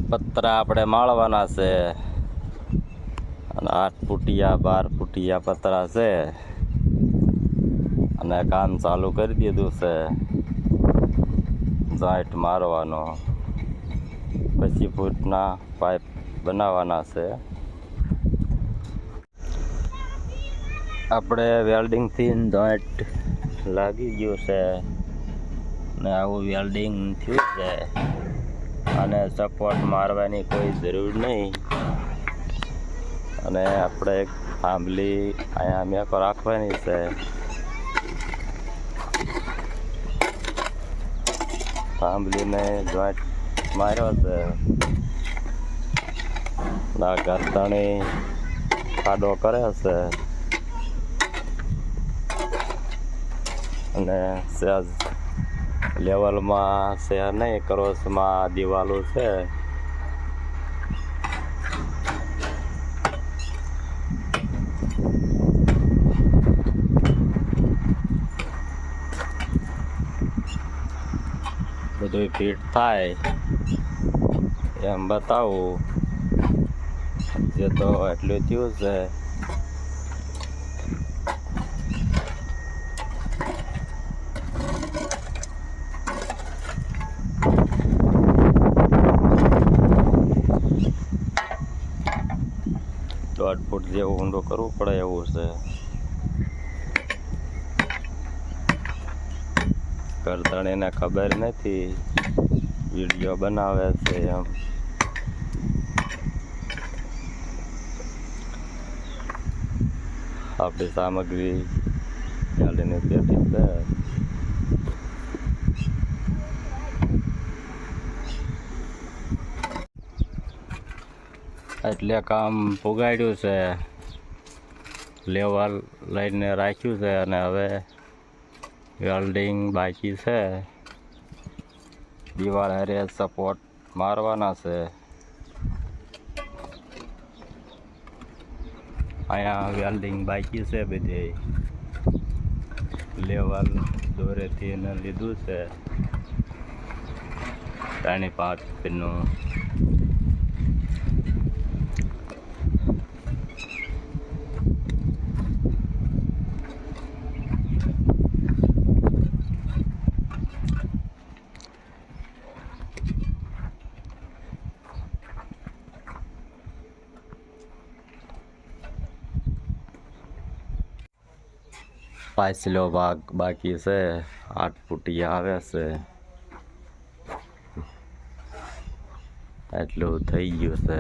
પતરા આપણે માળવાના છે અને 8 ફૂટિયા 12 ફૂટિયા પતરા છે અને કામ ચાલુ કરી દીધું છે જોઈન્ટ મારવાનો 25 ફૂટના પાઇપ બનાવવાના છે આપણે વેલ્ડિંગથી જોઈન્ટ લાગી ગયું છે ને આવું વેલ્ડિંગ થયું છે અને સપોર્ટ મારવાની કોઈ જરૂર નહીં અને આપણે એક થાંભલી અહીંયા મેકો રાખવાની છે થાંભલીને જોઈન્ટ માર્યો છે ના ગરદણી ખાડો કરે છે અને સહેજ લેવલમાં છે નહીં ક્રોસમાં દિવાલો છે બધું ફિટ થાય એમ બતાવું જે તો એટલું થયું છે દોઢ ફૂટ જેવું ઊંડું કરવું પડે એવું છે કરતણીને ખબર નથી વિડીયો બનાવે છે એમ આપણી સામગ્રી ચાલીને પેટી છે એટલે કામ પુગાડ્યું છે લેવલ લઈને રાખ્યું છે અને હવે વેલ્ડિંગ બાકી છે દિવાળ હારે સપોર્ટ મારવાના છે અહીંયા વેલ્ડિંગ બાકી છે બધે લેવલ દોરેથી એને લીધું છે 3.5 ફીટનું પાછલો ભાગ બાકી છે 8 ફૂટિયા આવે છે એટલું થઈ ગયું છે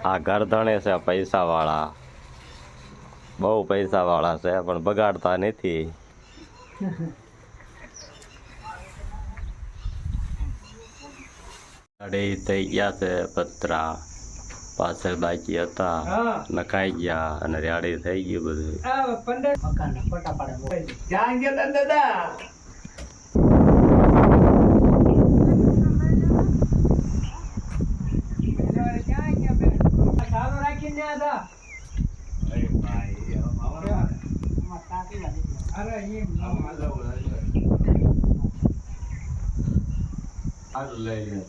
આ ગરદણે છે પૈસા વાળા બહુ પૈસા વાળા છે પણ બગાડતા નથી થઈ ગયા છે પતરા પાછળ બાકી હતા નખાઈ ગયા અને રેડી થઈ ગયું બધું લઈ